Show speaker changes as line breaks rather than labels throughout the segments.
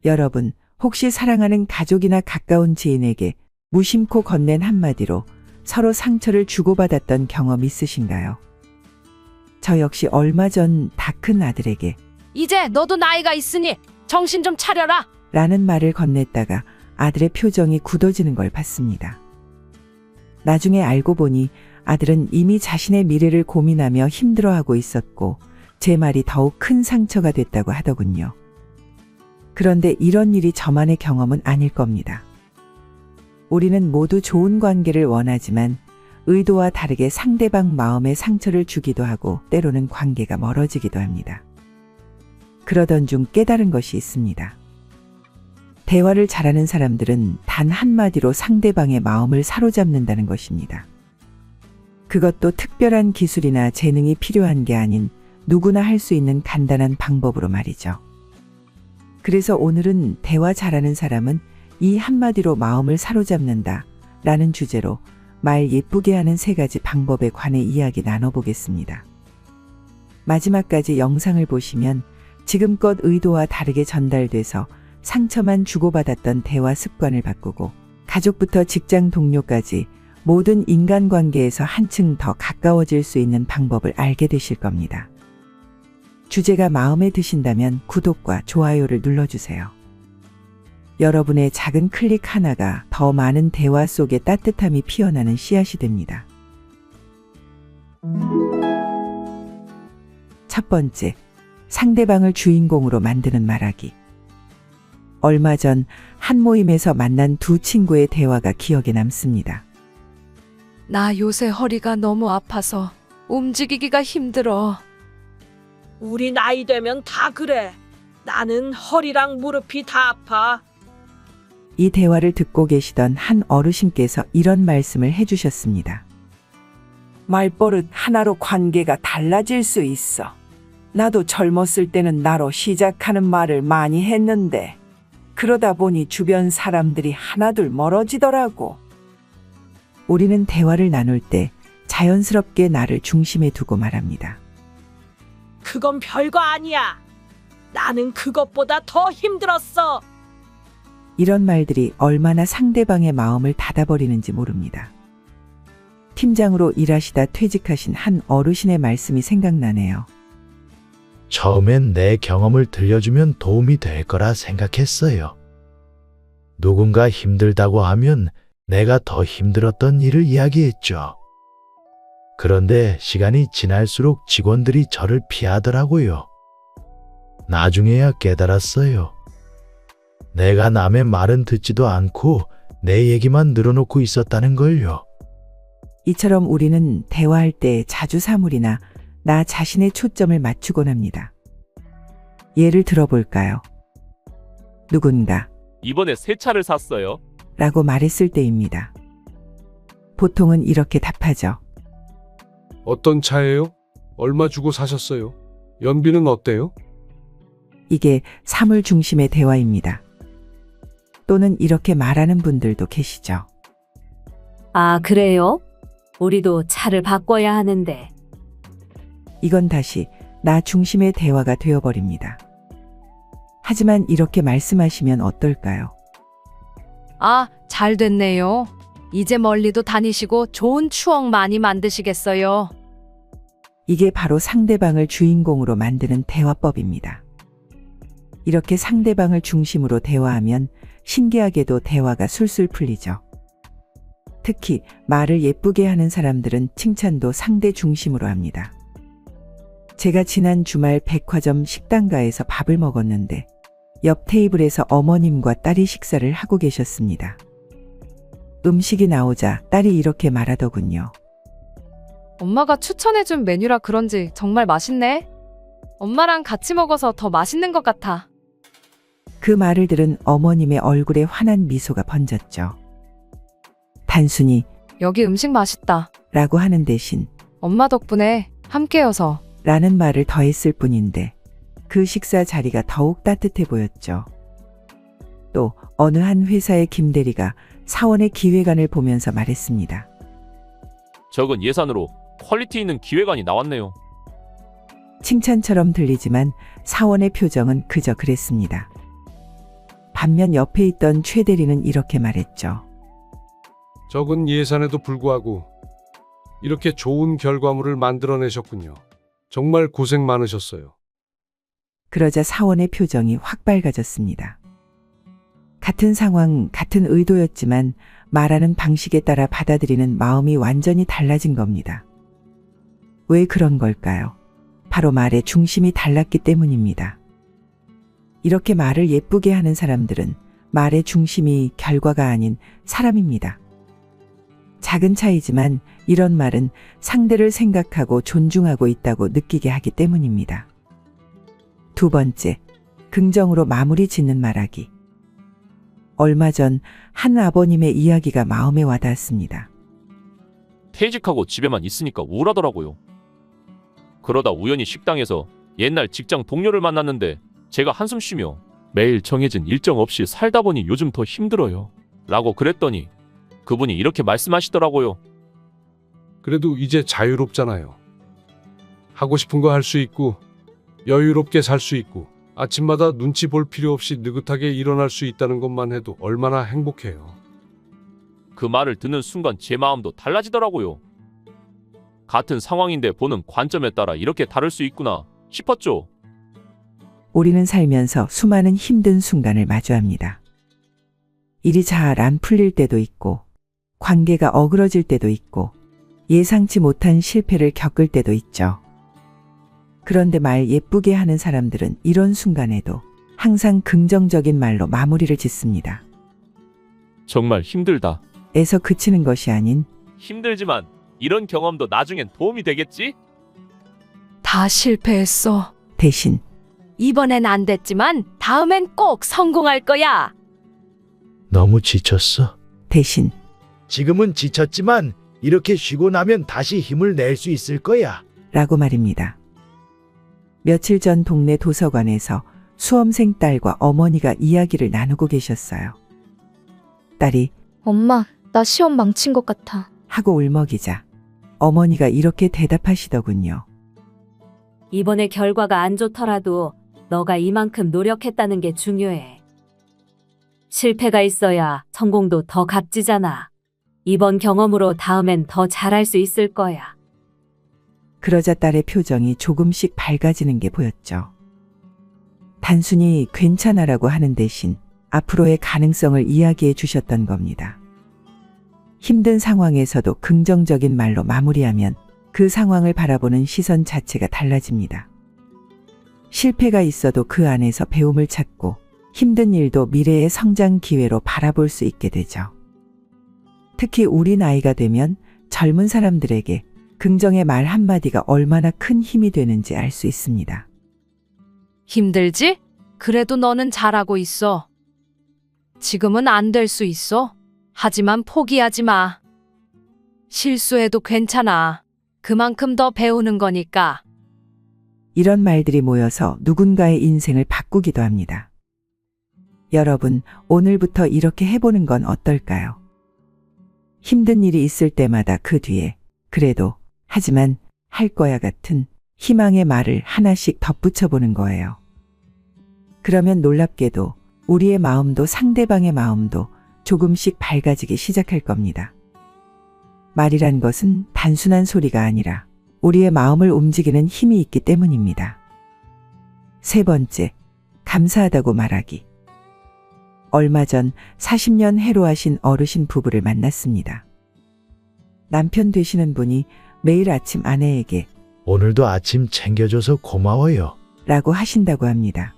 여러분, 혹시 사랑하는 가족이나 가까운 지인에게 무심코 건넨 한마디로 서로 상처를 주고받았던 경험 있으신가요? 저 역시 얼마 전 다 큰 아들에게
이제 너도 나이가 있으니 정신 좀 차려라.
라는 말을 건넸다가 아들의 표정이 굳어지는 걸 봤습니다. 나중에 알고 보니 아들은 이미 자신의 미래를 고민하며 힘들어하고 있었고 제 말이 더욱 큰 상처가 됐다고 하더군요. 그런데 이런 일이 저만의 경험은 아닐 겁니다. 우리는 모두 좋은 관계를 원하지만 의도와 다르게 상대방 마음에 상처를 주기도 하고 때로는 관계가 멀어지기도 합니다. 그러던 중 깨달은 것이 있습니다. 대화를 잘하는 사람들은 단 한마디로 상대방의 마음을 사로잡는다는 것입니다. 그것도 특별한 기술이나 재능이 필요한 게 아닌 누구나 할 수 있는 간단한 방법으로 말이죠. 그래서 오늘은 대화 잘하는 사람은 이 한마디로 마음을 사로잡는다 라는 주제로 말 예쁘게 하는 3가지 방법에 관해 이야기 나눠보겠습니다. 마지막까지 영상을 보시면 지금껏 의도와 다르게 전달돼서 상처만 주고받았던 대화 습관을 바꾸고 가족부터 직장 동료까지 모든 인간관계에서 한층 더 가까워질 수 있는 방법을 알게 되실 겁니다. 주제가 마음에 드신다면 구독과 좋아요를 눌러주세요. 여러분의 작은 클릭 하나가 더 많은 대화 속에 따뜻함이 피어나는 씨앗이 됩니다. 첫 번째, 상대방을 주인공으로 만드는 말하기. 얼마 전 한 모임에서 만난 두 친구의 대화가 기억에 남습니다.
나 요새 허리가 너무 아파서 움직이기가 힘들어.
우리 나이 되면 다 그래. 나는 허리랑 무릎이 다 아파.
이 대화를 듣고 계시던 한 어르신께서 이런 말씀을 해주셨습니다. 말버릇 하나로 관계가 달라질 수 있어. 나도 젊었을 때는 나로 시작하는 말을 많이 했는데 그러다 보니 주변 사람들이 하나둘 멀어지더라고. 우리는 대화를 나눌 때 자연스럽게 나를 중심에 두고 말합니다.
그건 별거 아니야. 나는 그것보다 더 힘들었어.
이런 말들이 얼마나 상대방의 마음을 닫아버리는지 모릅니다. 팀장으로 일하시다 퇴직하신 한 어르신의 말씀이 생각나네요.
처음엔 내 경험을 들려주면 도움이 될 거라 생각했어요. 누군가 힘들다고 하면 내가 더 힘들었던 일을 이야기했죠. 그런데 시간이 지날수록 직원들이 저를 피하더라고요. 나중에야 깨달았어요. 내가 남의 말은 듣지도 않고 내 얘기만 늘어놓고 있었다는 걸요.
이처럼 우리는 대화할 때 자주 사물이나 나 자신의 초점을 맞추곤 합니다. 예를 들어볼까요? 누군가
이번에 새 차를 샀어요.
라고 말했을 때입니다. 보통은 이렇게 답하죠.
어떤 차예요? 얼마 주고 사셨어요? 연비는 어때요?
이게 사물 중심의 대화입니다. 또는 이렇게 말하는 분들도 계시죠.
아, 그래요? 우리도 차를 바꿔야 하는데.
이건 다시 나 중심의 대화가 되어버립니다. 하지만 이렇게 말씀하시면 어떨까요?
아, 잘 됐네요. 이제 멀리도 다니시고 좋은 추억 많이 만드시겠어요.
이게 바로 상대방을 주인공으로 만드는 대화법입니다. 이렇게 상대방을 중심으로 대화하면 신기하게도 대화가 술술 풀리죠. 특히 말을 예쁘게 하는 사람들은 칭찬도 상대 중심으로 합니다. 제가 지난 주말 백화점 식당가에서 밥을 먹었는데 옆 테이블에서 어머님과 딸이 식사를 하고 계셨습니다. 음식이 나오자 딸이 이렇게 말하더군요.
엄마가 추천해준 메뉴라 그런지 정말 맛있네. 엄마랑 같이 먹어서 더 맛있는 것 같아.
그 말을 들은 어머님의 얼굴에 환한 미소가 번졌죠. 단순히
여기 음식 맛있다.
라고 하는 대신
엄마 덕분에 함께여서.
라는 말을 더했을 뿐인데 그 식사 자리가 더욱 따뜻해 보였죠. 또 어느 한 회사의 김 대리가 사원의 기획안을 보면서 말했습니다.
적은 예산으로 퀄리티 있는 기획안이 나왔네요.
칭찬처럼 들리지만 사원의 표정은 그저 그랬습니다. 반면 옆에 있던 최 대리는 이렇게 말했죠.
적은 예산에도 불구하고 이렇게 좋은 결과물을 만들어내셨군요. 정말 고생 많으셨어요.
그러자 사원의 표정이 확 밝아졌습니다. 같은 상황, 같은 의도였지만 말하는 방식에 따라 받아들이는 마음이 완전히 달라진 겁니다. 왜 그런 걸까요? 바로 말의 중심이 달랐기 때문입니다. 이렇게 말을 예쁘게 하는 사람들은 말의 중심이 결과가 아닌 사람입니다. 작은 차이지만 이런 말은 상대를 생각하고 존중하고 있다고 느끼게 하기 때문입니다. 두 번째, 긍정으로 마무리 짓는 말하기. 얼마 전 한 아버님의 이야기가 마음에 와닿았습니다.
퇴직하고 집에만 있으니까 우울하더라고요. 그러다 우연히 식당에서 옛날 직장 동료를 만났는데 제가 한숨 쉬며 매일 정해진 일정 없이 살다 보니 요즘 더 힘들어요. 라고 그랬더니 그분이 이렇게 말씀하시더라고요.
그래도 이제 자유롭잖아요. 하고 싶은 거 할 수 있고 여유롭게 살 수 있고 아침마다 눈치 볼 필요 없이 느긋하게 일어날 수 있다는 것만 해도 얼마나 행복해요.
그 말을 듣는 순간 제 마음도 달라지더라고요. 같은 상황인데 보는 관점에 따라 이렇게 다를 수 있구나 싶었죠.
우리는 살면서 수많은 힘든 순간을 마주합니다. 일이 잘 안 풀릴 때도 있고, 관계가 어그러질 때도 있고, 예상치 못한 실패를 겪을 때도 있죠. 그런데 말 예쁘게 하는 사람들은 이런 순간에도 항상 긍정적인 말로 마무리를 짓습니다.
정말 힘들다.
에서 그치는 것이 아닌
힘들지만 이런 경험도 나중엔 도움이 되겠지?
다 실패했어.
대신
이번엔 안 됐지만 다음엔 꼭 성공할 거야.
너무 지쳤어.
대신
지금은 지쳤지만 이렇게 쉬고 나면 다시 힘을 낼 수 있을 거야.
라고 말입니다. 며칠 전 동네 도서관에서 수험생 딸과 어머니가 이야기를 나누고 계셨어요. 딸이
엄마, 나 시험 망친 것 같아.
하고 울먹이자 어머니가 이렇게 대답하시더군요.
이번에 결과가 안 좋더라도 너가 이만큼 노력했다는 게 중요해. 실패가 있어야 성공도 더 값지잖아. 이번 경험으로 다음엔 더 잘할 수 있을 거야.
그러자 딸의 표정이 조금씩 밝아지는 게 보였죠. 단순히 괜찮아라고 하는 대신 앞으로의 가능성을 이야기해 주셨던 겁니다. 힘든 상황에서도 긍정적인 말로 마무리하면 그 상황을 바라보는 시선 자체가 달라집니다. 실패가 있어도 그 안에서 배움을 찾고 힘든 일도 미래의 성장 기회로 바라볼 수 있게 되죠. 특히 우리 나이가 되면 젊은 사람들에게 긍정의 말 한마디가 얼마나 큰 힘이 되는지 알 수 있습니다.
힘들지? 그래도 너는 잘하고 있어. 지금은 안 될 수 있어. 하지만 포기하지 마. 실수해도 괜찮아. 그만큼 더 배우는 거니까.
이런 말들이 모여서 누군가의 인생을 바꾸기도 합니다. 여러분, 오늘부터 이렇게 해보는 건 어떨까요? 힘든 일이 있을 때마다 그 뒤에 그래도, 하지만, 할 거야 같은 희망의 말을 하나씩 덧붙여 보는 거예요. 그러면 놀랍게도 우리의 마음도 상대방의 마음도 조금씩 밝아지기 시작할 겁니다. 말이란 것은 단순한 소리가 아니라 우리의 마음을 움직이는 힘이 있기 때문입니다. 세 번째, 감사하다고 말하기. 얼마 전 40년 해로하신 어르신 부부를 만났습니다. 남편 되시는 분이 매일 아침 아내에게
오늘도 아침 챙겨줘서 고마워요.
라고 하신다고 합니다.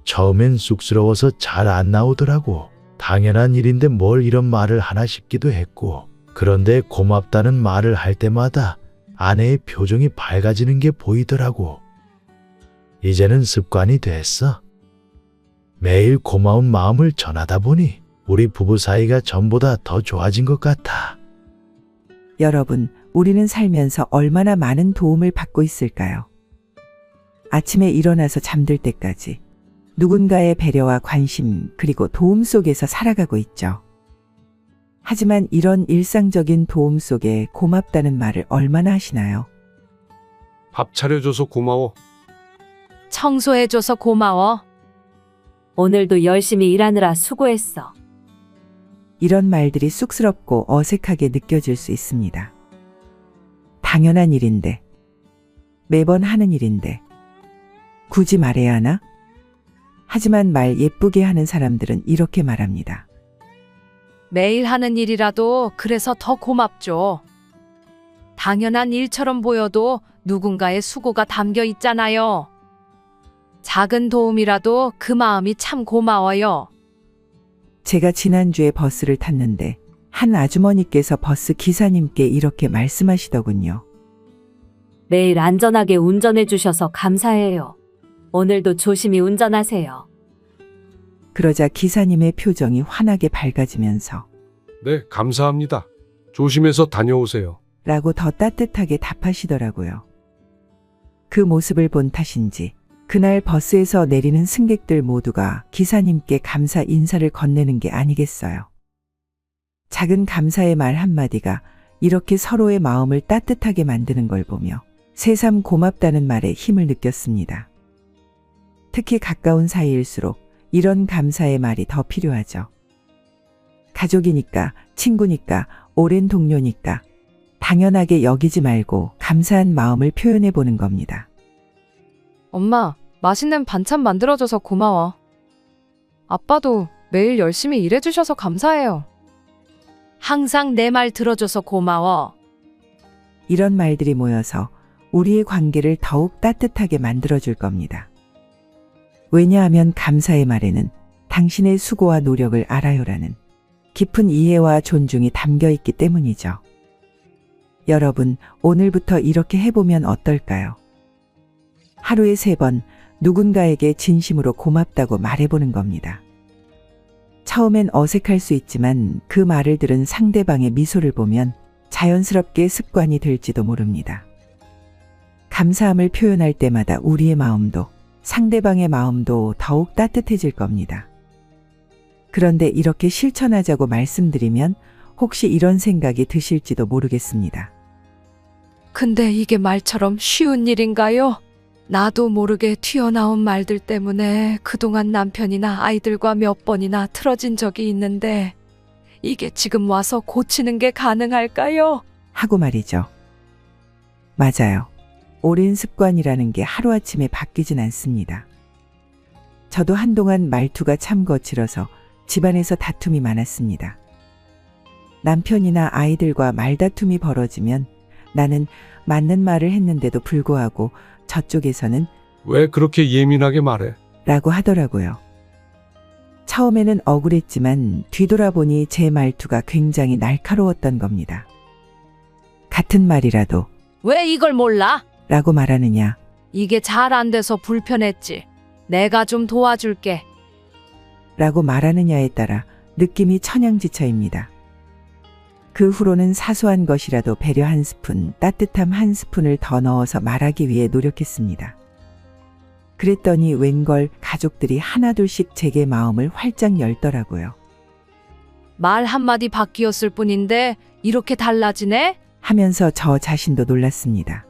처음엔 쑥스러워서 잘 안 나오더라고. 당연한 일인데 뭘 이런 말을 하나 싶기도 했고. 그런데 고맙다는 말을 할 때마다 아내의 표정이 밝아지는 게 보이더라고. 이제는 습관이 됐어. 매일 고마운 마음을 전하다 보니 우리 부부 사이가 전보다 더 좋아진 것 같아.
여러분, 우리는 살면서 얼마나 많은 도움을 받고 있을까요? 아침에 일어나서 잠들 때까지 누군가의 배려와 관심 그리고 도움 속에서 살아가고 있죠. 하지만 이런 일상적인 도움 속에 고맙다는 말을 얼마나 하시나요?
밥 차려줘서 고마워.
청소해줘서 고마워.
오늘도 열심히 일하느라 수고했어.
이런 말들이 쑥스럽고 어색하게 느껴질 수 있습니다. 당연한 일인데, 매번 하는 일인데, 굳이 말해야 하나? 하지만 말 예쁘게 하는 사람들은 이렇게 말합니다.
매일 하는 일이라도 그래서 더 고맙죠. 당연한 일처럼 보여도 누군가의 수고가 담겨 있잖아요. 작은 도움이라도 그 마음이 참 고마워요.
제가 지난주에 버스를 탔는데 한 아주머니께서 버스 기사님께 이렇게 말씀하시더군요.
매일 안전하게 운전해 주셔서 감사해요. 오늘도 조심히 운전하세요.
그러자 기사님의 표정이 환하게 밝아지면서
네, 감사합니다. 조심해서 다녀오세요.
라고 더 따뜻하게 답하시더라고요. 그 모습을 본 탓인지 그날 버스에서 내리는 승객들 모두가 기사님께 감사 인사를 건네는 게 아니겠어요. 작은 감사의 말 한마디가 이렇게 서로의 마음을 따뜻하게 만드는 걸 보며 새삼 고맙다는 말에 힘을 느꼈습니다. 특히 가까운 사이일수록 이런 감사의 말이 더 필요하죠. 가족이니까, 친구니까, 오랜 동료니까 당연하게 여기지 말고 감사한 마음을 표현해 보는 겁니다.
엄마, 맛있는 반찬 만들어줘서 고마워. 아빠도 매일 열심히 일해주셔서 감사해요. 항상 내 말 들어줘서 고마워.
이런 말들이 모여서 우리의 관계를 더욱 따뜻하게 만들어줄 겁니다. 왜냐하면 감사의 말에는 당신의 수고와 노력을 알아요라는 깊은 이해와 존중이 담겨 있기 때문이죠. 여러분, 오늘부터 이렇게 해보면 어떨까요? 하루에 3번 누군가에게 진심으로 고맙다고 말해보는 겁니다. 처음엔 어색할 수 있지만 그 말을 들은 상대방의 미소를 보면 자연스럽게 습관이 될지도 모릅니다. 감사함을 표현할 때마다 우리의 마음도 상대방의 마음도 더욱 따뜻해질 겁니다. 그런데 이렇게 실천하자고 말씀드리면 혹시 이런 생각이 드실지도 모르겠습니다.
근데 이게 말처럼 쉬운 일인가요? 나도 모르게 튀어나온 말들 때문에 그동안 남편이나 아이들과 몇 번이나 틀어진 적이 있는데 이게 지금 와서 고치는 게 가능할까요?
하고 말이죠. 맞아요. 오랜 습관이라는 게 하루아침에 바뀌진 않습니다. 저도 한동안 말투가 참 거칠어서 집안에서 다툼이 많았습니다. 남편이나 아이들과 말다툼이 벌어지면 나는 맞는 말을 했는데도 불구하고 저쪽에서는
왜 그렇게 예민하게 말해?
라고 하더라고요. 처음에는 억울했지만 뒤돌아보니 제 말투가 굉장히 날카로웠던 겁니다. 같은 말이라도
왜 이걸 몰라?
라고 말하느냐,
이게 잘 안 돼서 불편했지. 내가 좀 도와줄게.
라고 말하느냐에 따라 느낌이 천양지차입니다. 그 후로는 사소한 것이라도 배려 한 스푼, 따뜻함 한 스푼을 더 넣어서 말하기 위해 노력했습니다. 그랬더니 웬걸 가족들이 하나둘씩 제게 마음을 활짝 열더라고요.
말 한마디 바뀌었을 뿐인데 이렇게 달라지네?
하면서 저 자신도 놀랐습니다.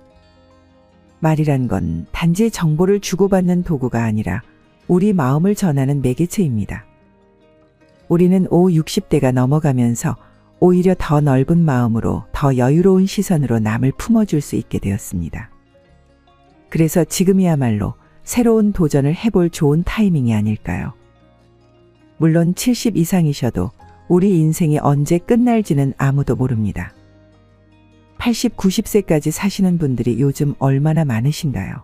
말이란 건 단지 정보를 주고받는 도구가 아니라 우리 마음을 전하는 매개체입니다. 우리는 60대가 넘어가면서 오히려 더 넓은 마음으로 더 여유로운 시선으로 남을 품어줄 수 있게 되었습니다. 그래서 지금이야말로 새로운 도전을 해볼 좋은 타이밍이 아닐까요? 물론 70 이상이셔도 우리 인생이 언제 끝날지는 아무도 모릅니다. 80, 90세까지 사시는 분들이 요즘 얼마나 많으신가요?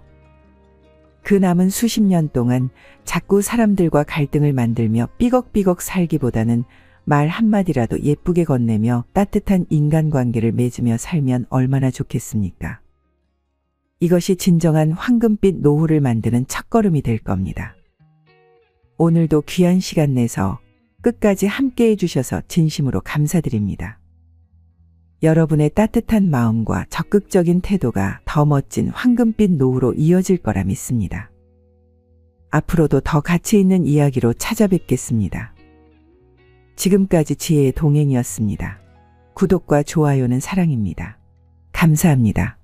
그 남은 수십 년 동안 자꾸 사람들과 갈등을 만들며 삐걱삐걱 살기보다는 말 한마디라도 예쁘게 건네며 따뜻한 인간관계를 맺으며 살면 얼마나 좋겠습니까? 이것이 진정한 황금빛 노후를 만드는 첫걸음이 될 겁니다. 오늘도 귀한 시간 내서 끝까지 함께 해주셔서 진심으로 감사드립니다. 여러분의 따뜻한 마음과 적극적인 태도가 더 멋진 황금빛 노후로 이어질 거라 믿습니다. 앞으로도 더 가치 있는 이야기로 찾아뵙겠습니다. 지금까지 지혜의 동행이었습니다. 구독과 좋아요는 사랑입니다. 감사합니다.